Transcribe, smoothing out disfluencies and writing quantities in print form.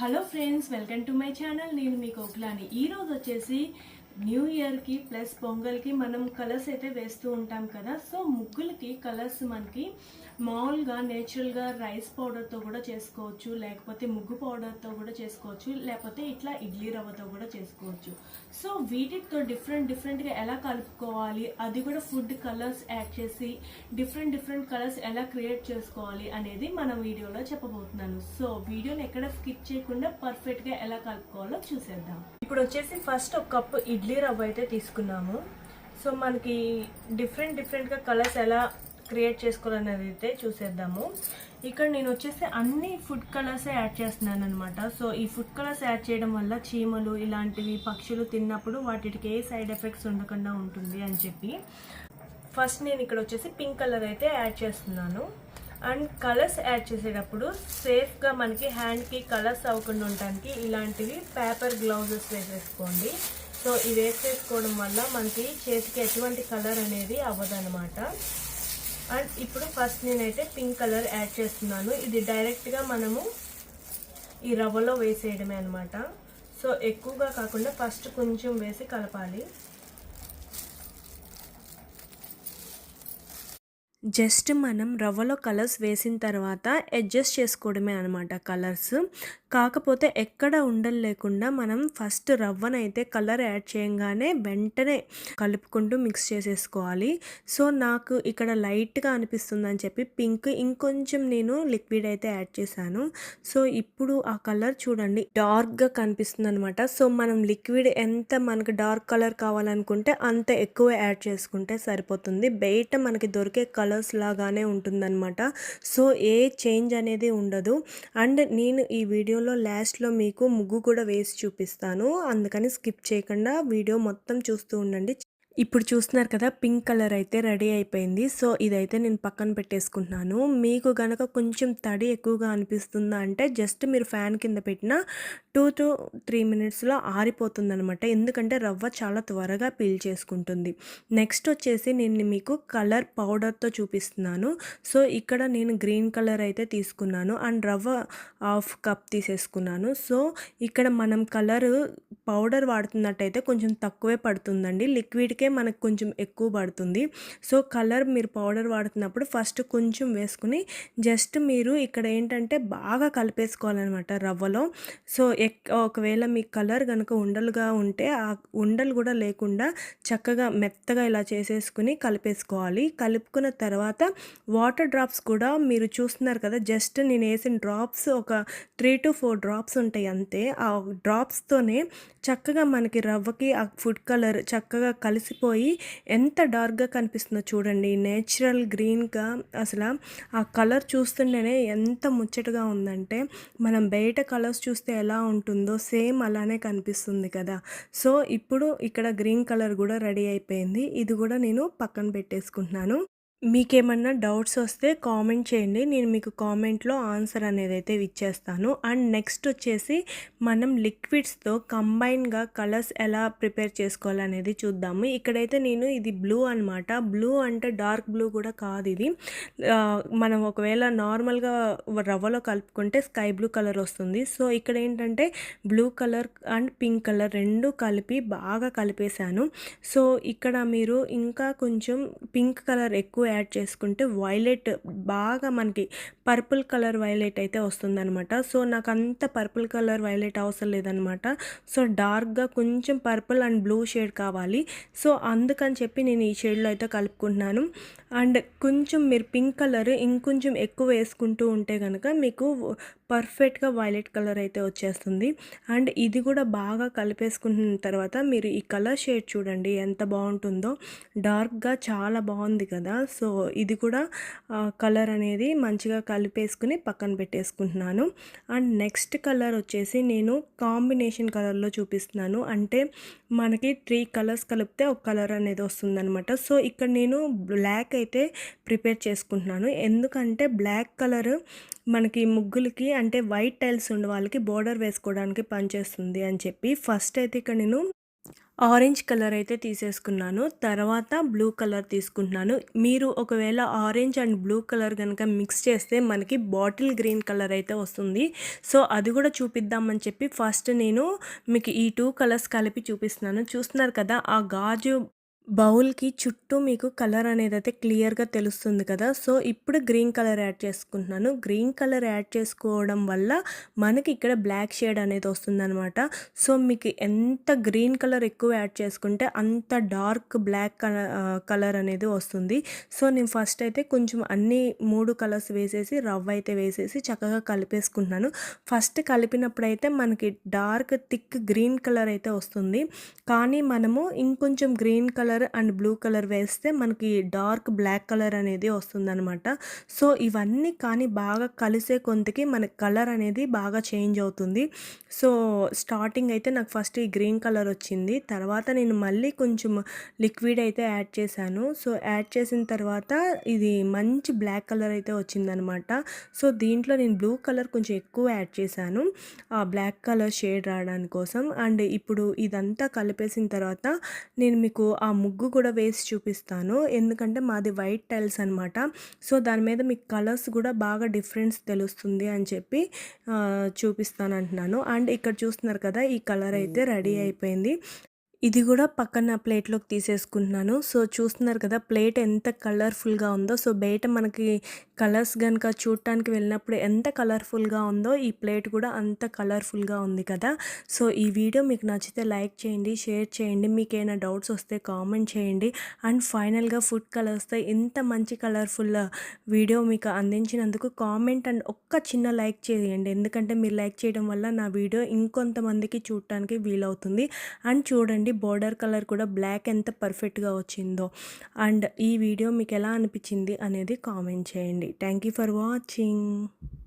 Hello friends, welcome to my channel. నేను మీ కోకిలాని. ఈరోజు వచ్చేసి న్యూ ఇయర్కి ప్లస్ పొంగల్కి మనం కలర్స్ అయితే వేస్తూ ఉంటాం కదా. సో ముగ్గులకి కలర్స్ మనకి మామూలుగా నేచురల్గా రైస్ పౌడర్తో కూడా చేసుకోవచ్చు, లేకపోతే ముగ్గు పౌడర్తో కూడా చేసుకోవచ్చు, లేకపోతే ఇట్లా ఇడ్లీ రవ్వతో కూడా చేసుకోవచ్చు. సో వీటితో డిఫరెంట్గా ఎలా కలుపుకోవాలి, అది కూడా ఫుడ్ కలర్స్ యాడ్ చేసి డిఫరెంట్ కలర్స్ ఎలా క్రియేట్ చేసుకోవాలి అనేది మన వీడియోలో చెప్పబోతున్నాను. సో వీడియోని ఎక్కడ స్కిప్ చేయకుండా పర్ఫెక్ట్గా ఎలా కలుపుకోవాలో చూసేద్దాం. ఇప్పుడు వచ్చేసి ఫస్ట్ ఒక కప్పు ఇడ్లీ రవ్వ అయితే తీసుకున్నాము. సో మనకి డిఫరెంట్గా కలర్స్ ఎలా క్రియేట్ చేసుకోవాలనేది అయితే చూసేద్దాము. ఇక్కడ నేను వచ్చేసి అన్ని ఫుడ్ కలర్సే యాడ్ చేస్తున్నాను అనమాట. సో ఈ ఫుడ్ కలర్స్ యాడ్ చేయడం వల్ల చీమలు ఇలాంటివి పక్షులు తిన్నప్పుడు వాటికి ఏ సైడ్ ఎఫెక్ట్స్ ఉండకుండా ఉంటుంది అని చెప్పి ఫస్ట్ నేను ఇక్కడ వచ్చేసి పింక్ కలర్ అయితే యాడ్ చేస్తున్నాను. అండ్ కలర్స్ యాడ్ చేసేటప్పుడు సేఫ్గా మనకి హ్యాండ్కి కలర్స్ అవ్వకుండా ఉండడానికి ఇలాంటివి పేపర్ గ్లౌజెస్ వేసేసుకోండి. సో ఇది వేసేసుకోవడం వల్ల మనకి చేతికి ఎటువంటి కలర్ అనేది అవ్వదన్నమాట. అండ్ ఇప్పుడు ఫస్ట్ నేనైతే పింక్ కలర్ యాడ్ చేస్తున్నాను. ఇది డైరెక్ట్గా మనము ఈ రవ్వలో వేసేయడమే అనమాట. సో ఎక్కువగా కాకుండా ఫస్ట్ కొంచెం వేసి కలపాలి. జస్ట్ మనం రవ్వలో కలర్స్ వేసిన తర్వాత అడ్జస్ట్ చేసుకోవడమే అనమాట కలర్స్. కాకపోతే ఎక్కడ ఉండలు లేకుండా మనం ఫస్ట్ రవ్వనైతే కలర్ యాడ్ చేయంగానే వెంటనే కలుపుకుంటూ మిక్స్ చేసేసుకోవాలి. సో నాకు ఇక్కడ లైట్గా అనిపిస్తుందని చెప్పి పింక్ ఇంకొంచెం నేను లిక్విడ్ అయితే యాడ్ చేశాను. సో ఇప్పుడు ఆ కలర్ చూడండి డార్క్గా కనిపిస్తుంది అనమాట. సో మనం లిక్విడ్ ఎంత మనకు డార్క్ కలర్ కావాలనుకుంటే అంత ఎక్కువ యాడ్ చేసుకుంటే సరిపోతుంది. బయట మనకి దొరికే కలర్స్ లాగానే ఉంటుందన్నమాట. సో ఏ చేంజ్ అనేది ఉండదు. అండ్ నేను ఈ వీడియోలో లాస్ట్లో మీకు ముగ్గు కూడా వేసి చూపిస్తాను, అందుకని స్కిప్ చేయకుండా వీడియో మొత్తం చూస్తూ ఉండండి. ఇప్పుడు చూస్తున్నారు కదా, పింక్ కలర్ అయితే రెడీ అయిపోయింది. సో ఇదైతే నేను పక్కన పెట్టేసుకుంటున్నాను. మీకు గనక కొంచెం తడి ఎక్కువగా అనిపిస్తుందా అంటే జస్ట్ మీరు ఫ్యాన్ కింద పెట్టిన 2 to 3 minutesలో ఆరిపోతుంది అనమాట. ఎందుకంటే రవ్వ చాలా త్వరగా పీల్ చేసుకుంటుంది. నెక్స్ట్ వచ్చేసి నేను మీకు కలర్ పౌడర్తో చూపిస్తున్నాను. సో ఇక్కడ నేను గ్రీన్ కలర్ అయితే తీసుకున్నాను అండ్ రవ్వ 1/2 కప్ తీసేసుకున్నాను. సో ఇక్కడ మనం కలర్ పౌడర్ వాడుతున్నట్టయితే కొంచెం తక్కువే పడుతుందండి, లిక్విడ్కే మనకు కొంచెం ఎక్కువ పడుతుంది. సో కలర్ మీరు పౌడర్ వాడుతున్నప్పుడు ఫస్ట్ కొంచెం వేసుకుని జస్ట్ మీరు ఇక్కడ ఏంటంటే బాగా కలిపేసుకోవాలన్నమాట రవ్వలో. సో ఒకవేళ మీ కలర్ కనుక ఉండలుగా ఉంటే ఆ ఉండలు కూడా లేకుండా చక్కగా మెత్తగా ఇలా చేసేసుకుని కలిపేసుకోవాలి. కలుపుకున్న తర్వాత వాటర్ డ్రాప్స్ కూడా మీరు చూస్తున్నారు కదా, జస్ట్ నేను వేసిన డ్రాప్స్ ఒక 3 to 4 డ్రాప్స్ ఉంటాయి అంతే. ఆ డ్రాప్స్తోనే చక్కగా మనకి రవ్వకి ఆ ఫుడ్ కలర్ చక్కగా కలిసిపోయి ఎంత డార్క్గా కనిపిస్తుందో చూడండి, నేచురల్ గ్రీన్గా. అసలు ఆ కలర్ చూస్తుంటేనే ఎంత ముచ్చటగా ఉందంటే మనం బయట కలర్స్ చూస్తే ఎలా ఉంటుందో సేమ్ అలానే కనిపిస్తుంది కదా. సో ఇప్పుడు ఇక్కడ గ్రీన్ కలర్ కూడా రెడీ అయిపోయింది. ఇది కూడా నేను పక్కన పెట్టేసుకుంటున్నాను. మీకేమన్నా డౌట్స్ వస్తే కామెంట్ చేయండి, నేను మీకు కామెంట్లో ఆన్సర్ అనేది అయితే ఇచ్చేస్తాను. అండ్ నెక్స్ట్ వచ్చేసి మనం లిక్విడ్స్తో కంబైన్గా కలర్స్ ఎలా ప్రిపేర్ చేసుకోవాలనేది చూద్దాము. ఇక్కడైతే నేను ఇది బ్లూ అనమాట. బ్లూ అంటే డార్క్ బ్లూ కూడా కాదు ఇది. మనం ఒకవేళ నార్మల్గా రవ్వలో కలుపుకుంటే స్కై బ్లూ కలర్ వస్తుంది. సో ఇక్కడ ఏంటంటే blue colour and pink colour రెండు కలిపి బాగా కలిపేశాను. సో ఇక్కడ మీరు ఇంకా కొంచెం పింక్ కలర్ ఎక్కువ యాడ్ చేసుకుంటే వైలెట్ బాగా మనకి పర్పుల్ కలర్ వైలెట్ అయితే వస్తుందన్నమాట. సో నాకు అంత పర్పుల్ కలర్ వైలెట్ అవసరం లేదనమాట. సో డార్క్గా కొంచెం పర్పుల్ అండ్ బ్లూ షేడ్ కావాలి. సో అందుకని చెప్పి నేను ఈ షేడ్లో అయితే కలుపుకుంటున్నాను. అండ్ కొంచెం మీరు పింక్ కలర్ ఇంకొంచెం ఎక్కువ వేసుకుంటూ ఉంటే కనుక మీకు పర్ఫెక్ట్గా వైలెట్ కలర్ అయితే వచ్చేస్తుంది. అండ్ ఇది కూడా బాగా కలిపేసుకున్న తర్వాత మీరు ఈ కలర్ షేడ్ చూడండి ఎంత బాగుంటుందో, డార్క్గా చాలా బాగుంది కదా. సో ఇది కూడా కలర్ అనేది మంచిగా కలిపేసుకుని పక్కన పెట్టేసుకుంటున్నాను. అండ్ నెక్స్ట్ కలర్ వచ్చేసి నేను కాంబినేషన్ కలర్లో చూపిస్తున్నాను. అంటే మనకి 3 కలర్స్ కలిపితే ఒక కలర్ అనేది వస్తుందన్నమాట. సో ఇక్కడ నేను బ్లాక్ అయితే ప్రిపేర్ చేసుకుంటున్నాను. ఎందుకంటే బ్లాక్ కలర్ మనకి ముగ్గులకి అంటే వైట్ టైల్స్ ఉన్న వాళ్ళకి బోర్డర్ వేసుకోవడానికి పనిచేస్తుంది అని చెప్పి ఫస్ట్ అయితే ఇక్కడ నేను ఆరెంజ్ కలర్ అయితే తీసేసుకున్నాను. తర్వాత బ్లూ కలర్ తీసుకుంటున్నాను. మీరు ఒకవేళ ఆరెంజ్ అండ్ బ్లూ కలర్ గనక మిక్స్ చేస్తే మనకి బాటిల్ గ్రీన్ కలర్ అయితే వస్తుంది. సో, అది గూడా చూపిద్దామని చెప్పి ఫస్ట్ నేను మీకు ఈ 2 కలర్స్ కలిపి చూపిస్తున్నాను. చూస్తున్నారు కదా! ఆ గాజు బౌల్‌కి చుట్టూ మీకు కలర్ అనేదైతే క్లియర్‌గా తెలుస్తుంది కదా! సో, ఇప్పుడు గ్రీన్ కలర్ యాడ్ చేసుకుంటున్నాను. గ్రీన్ కలర్ యాడ్ చేసుకోవడం వల్ల మనకి ఇక్కడ బ్లాక్ షేడ్ అనేది వస్తుందనమాట. సో, మీకు ఎంత గ్రీన్ కలర్ ఎక్కువ యాడ్ చేసుకుంటే అంత డార్క్ బ్లాక్ కలర్ అనేది వస్తుంది. సో, నేను ఫస్ట్ అయితే కొంచెం అన్నీ 3 కలర్స్ వేసేసి రవ్వ అయితే వేసేసి చక్కగా కలిపేసుకుంటున్నాను. ఫస్ట్ కలిపినప్పుడైతే మనకి డార్క్ థిక్ గ్రీన్ కలర్ అయితే వస్తుంది. కానీ మనము ఇంకొంచెం green colour and blue colour వేస్తే మనకి డార్క్ బ్లాక్ కలర్ అనేది వస్తుందనమాట. సో, ఇవన్నీ కానీ బాగా కలిసే కొంతకి మనకి కలర్ అనేది బాగా చేంజ్ అవుతుంది. సో, స్టార్టింగ్ అయితే నాకు ఫస్ట్ ఈ గ్రీన్ కలర్ వచ్చింది. తర్వాత నేను మళ్ళీ కొంచెం లిక్విడ్ అయితే యాడ్ చేశాను. సో, యాడ్ చేసిన తర్వాత ఇది మంచి బ్లాక్ కలర్ అయితే వచ్చిందనమాట. సో, దీంట్లో నేను బ్లూ కలర్ కొంచెం ఎక్కువ యాడ్ చేశాను. ఆ బ్లాక్ కలర్ షేడ్ రావడానికి కోసం. అండ్ ఇప్పుడు ఇదంతా కలిపేసిన తర్వాత నేను మీకు ఆ ముగ్గు కూడా వేసి చూపిస్తాను. ఎందుకంటే మాది వైట్ టైల్స్ అనమాట. సో, దాని మీద మీకు కలర్స్ కూడా బాగా డిఫరెన్స్ తెలుస్తుంది అని చెప్పి చూపిస్తానంటున్నాను. అండ్ ఇక్కడ చూస్తున్నారు కదా! ఈ కలర్ అయితే రెడీ అయిపోయింది. ఇది గూడా పక్కన ప్లేట్‌లోకి తీసేసుకుంటున్నాను. సో, చూస్తున్నారు కదా! ప్లేట్ ఎంత కలర్‌ఫుల్‌గా ఉందో. సో, బయట మనకి కలర్స్ గనక చూడటానికి వెళ్ళినప్పుడు ఎంత కలర్‌ఫుల్‌గా ఉందో, ఈ ప్లేట్ కూడా అంత కలర్‌ఫుల్‌గా ఉంది కదా! సో, ఈ వీడియో మీకు నచ్చితే లైక్ చేయండి, షేర్ చేయండి. మీకేమైనా డౌట్స్ వస్తే కామెంట్ చేయండి. అండ్ ఫైనల్‌గా ఫుడ్ కలర్స్‌తో ఇంత మంచి కలర్‌ఫుల్ వీడియో మీకు అందించినందుకు కామెంట్ అండ్ ఒక్క చిన్న లైక్ చేయండి. ఎందుకంటే మీరు లైక్ చేయడం వల్ల నా వీడియో ఇంకొంతమందికి చూడటానికి వీలవుతుంది. అండ్ చూడండి బోర్డర్ కలర్ కూడా బ్లాక్ ఎంత పర్ఫెక్ట్‌గా వచ్చిందో. అండ్ ఈ వీడియో మీకు ఎలా అనిపించింది అనేది కామెంట్ చేయండి. Thank you for watching.